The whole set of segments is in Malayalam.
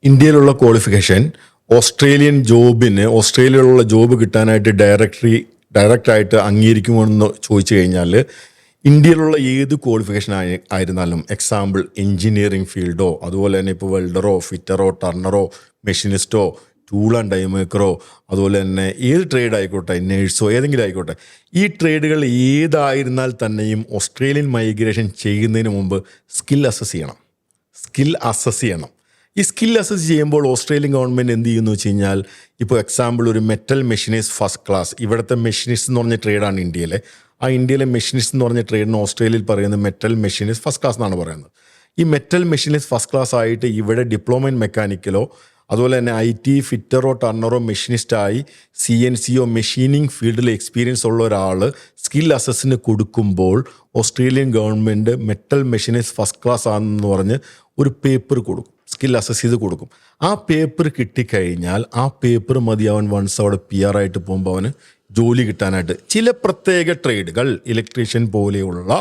ഇന്ത്യയിലുള്ള ക്വാളിഫിക്കേഷൻ ഓസ്ട്രേലിയയിലുള്ള ജോബ് കിട്ടാനായിട്ട് ഡയറക്റ്റായിട്ട് അംഗീകരിക്കുമെന്ന് ചോദിച്ചു കഴിഞ്ഞാൽ ഇന്ത്യയിലുള്ള ഏത് ക്വാളിഫിക്കേഷൻ ആയിരുന്നാലും എക്സാമ്പിൾ എൻജിനീയറിംഗ് ഫീൽഡോ അതുപോലെ തന്നെ ഇപ്പോൾ വെൽഡറോ ഫിറ്ററോ ടർണറോ മെഷീനിസ്റ്റോ ടൂൾ ആൻഡ് ഡൈ മേക്കറോ അതുപോലെ തന്നെ ഏത് ട്രേഡ് ആയിക്കോട്ടെ നേഴ്സോ ഏതെങ്കിലും ആയിക്കോട്ടെ ഈ ട്രേഡുകൾ ഏതായിരുന്നാൽ തന്നെയും ഓസ്ട്രേലിയൻ മൈഗ്രേഷൻ ചെയ്യുന്നതിന് മുമ്പ് സ്കിൽ അസസ് ചെയ്യണം. ഈ സ്കിൽ അസസ് ചെയ്യുമ്പോൾ ഓസ്ട്രേലിയൻ ഗവൺമെൻറ് എന്ത് ചെയ്യുന്നു വെച്ച് കഴിഞ്ഞാൽ ഇപ്പോൾ എക്സാമ്പിൾ ഒരു മെറ്റൽ മെഷീനിസ്റ്റ് ഫസ്റ്റ് ക്ലാസ്, ഇവിടുത്തെ മെഷീനിസ്റ്റ് എന്ന് പറഞ്ഞ ട്രേഡാണ് ഇന്ത്യയിലെ. ആ ഇന്ത്യയിലെ മെഷീനിസ്റ്റ് എന്ന് പറഞ്ഞ ട്രേഡിന് ഓസ്ട്രേലിയയിൽ പറയുന്നത് മെറ്റൽ മെഷീനിസ്റ്റ് ഫസ്റ്റ് ക്ലാസ് എന്നാണ് പറയുന്നത്. ഈ മെറ്റൽ മെഷീനിസ്റ്റ് ഫസ്റ്റ് ക്ലാസ് ആയിട്ട് ഇവിടെ ഡിപ്ലോമ ഇൻ മെക്കാനിക്കലോ അതുപോലെ തന്നെ IT ഫിറ്ററോ ടർണറോ മെഷീനിസ്റ്റായി CNCയോ മെഷീനിങ് ഫീൽഡിൽ എക്സ്പീരിയൻസ് ഉള്ള ഒരാൾ സ്കിൽ അസസ്സിന് കൊടുക്കുമ്പോൾ Australian government metal machinist first class ആണെന്ന് പറഞ്ഞ് ഒരു പേപ്പർ കൊടുക്കും, സ്കിൽ അസസ് ചെയ്ത് കൊടുക്കും. ആ പേപ്പർ കിട്ടിക്കഴിഞ്ഞാൽ ആ പേപ്പർ മതി അവൻ വൺസ് അവിടെ PR ആയിട്ട് പോകുമ്പോൾ അവന് ജോലി കിട്ടാനായിട്ട്. ചില പ്രത്യേക ട്രേഡുകൾ, ഇലക്ട്രീഷ്യൻ പോലെയുള്ള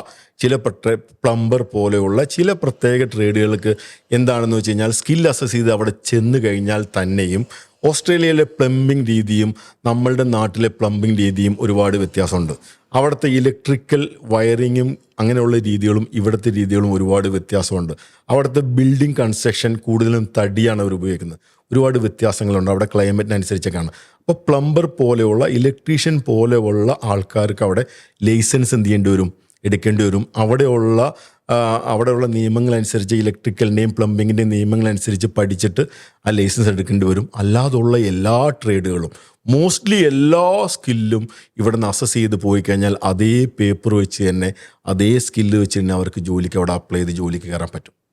പ്ലംബർ പോലെയുള്ള ചില പ്രത്യേക ട്രേഡുകൾക്ക് എന്താണെന്ന് വെച്ച് കഴിഞ്ഞാൽ സ്കിൽ അസസ് ചെയ്ത് അവിടെ ചെന്ന് കഴിഞ്ഞാൽ തന്നെയും ഓസ്ട്രേലിയയിലെ പ്ലംബിംഗ് രീതിയും നമ്മളുടെ നാട്ടിലെ പ്ലംബിംഗ് രീതിയും ഒരുപാട് വ്യത്യാസമുണ്ട്. അവിടുത്തെ ഇലക്ട്രിക്കൽ വയറിങ്ങും അങ്ങനെയുള്ള രീതികളും ഇവിടുത്തെ രീതികളും ഒരുപാട് വ്യത്യാസമുണ്ട്. അവിടുത്തെ ബിൽഡിംഗ് കൺസ്ട്രക്ഷൻ കൂടുതലും തടിയാണ് അവർ ഉപയോഗിക്കുന്നത്. ഒരുപാട് വ്യത്യാസങ്ങളുണ്ട് അവിടെ ക്ലൈമറ്റിനനുസരിച്ചൊക്കെയാണ്. അപ്പോൾ പ്ലംബർ പോലെയുള്ള ഇലക്ട്രീഷ്യൻ പോലെയുള്ള ആൾക്കാർക്ക് അവിടെ ലൈസൻസ് എടുക്കേണ്ടി വരും. അവിടെയുള്ള നിയമങ്ങളനുസരിച്ച് ഇലക്ട്രിക്കലിൻ്റെയും പ്ലംബിങ്ങിൻ്റെയും നിയമങ്ങളനുസരിച്ച് പഠിച്ചിട്ട് ആ ലൈസൻസ് എടുക്കേണ്ടി വരും. അല്ലാതുള്ള എല്ലാ ട്രേഡുകളും മോസ്റ്റ്ലി എല്ലാ സ്കില്ലും ഇവിടെ നിന്ന് അസസ് ചെയ്ത് പോയി കഴിഞ്ഞാൽ അതേ പേപ്പർ വെച്ച് തന്നെ അതേ സ്കില്ല് വെച്ച് തന്നെ അവർക്ക് ജോലിക്ക് അവിടെ അപ്ലൈ ചെയ്ത് ജോലിക്ക് കയറാൻ പറ്റും.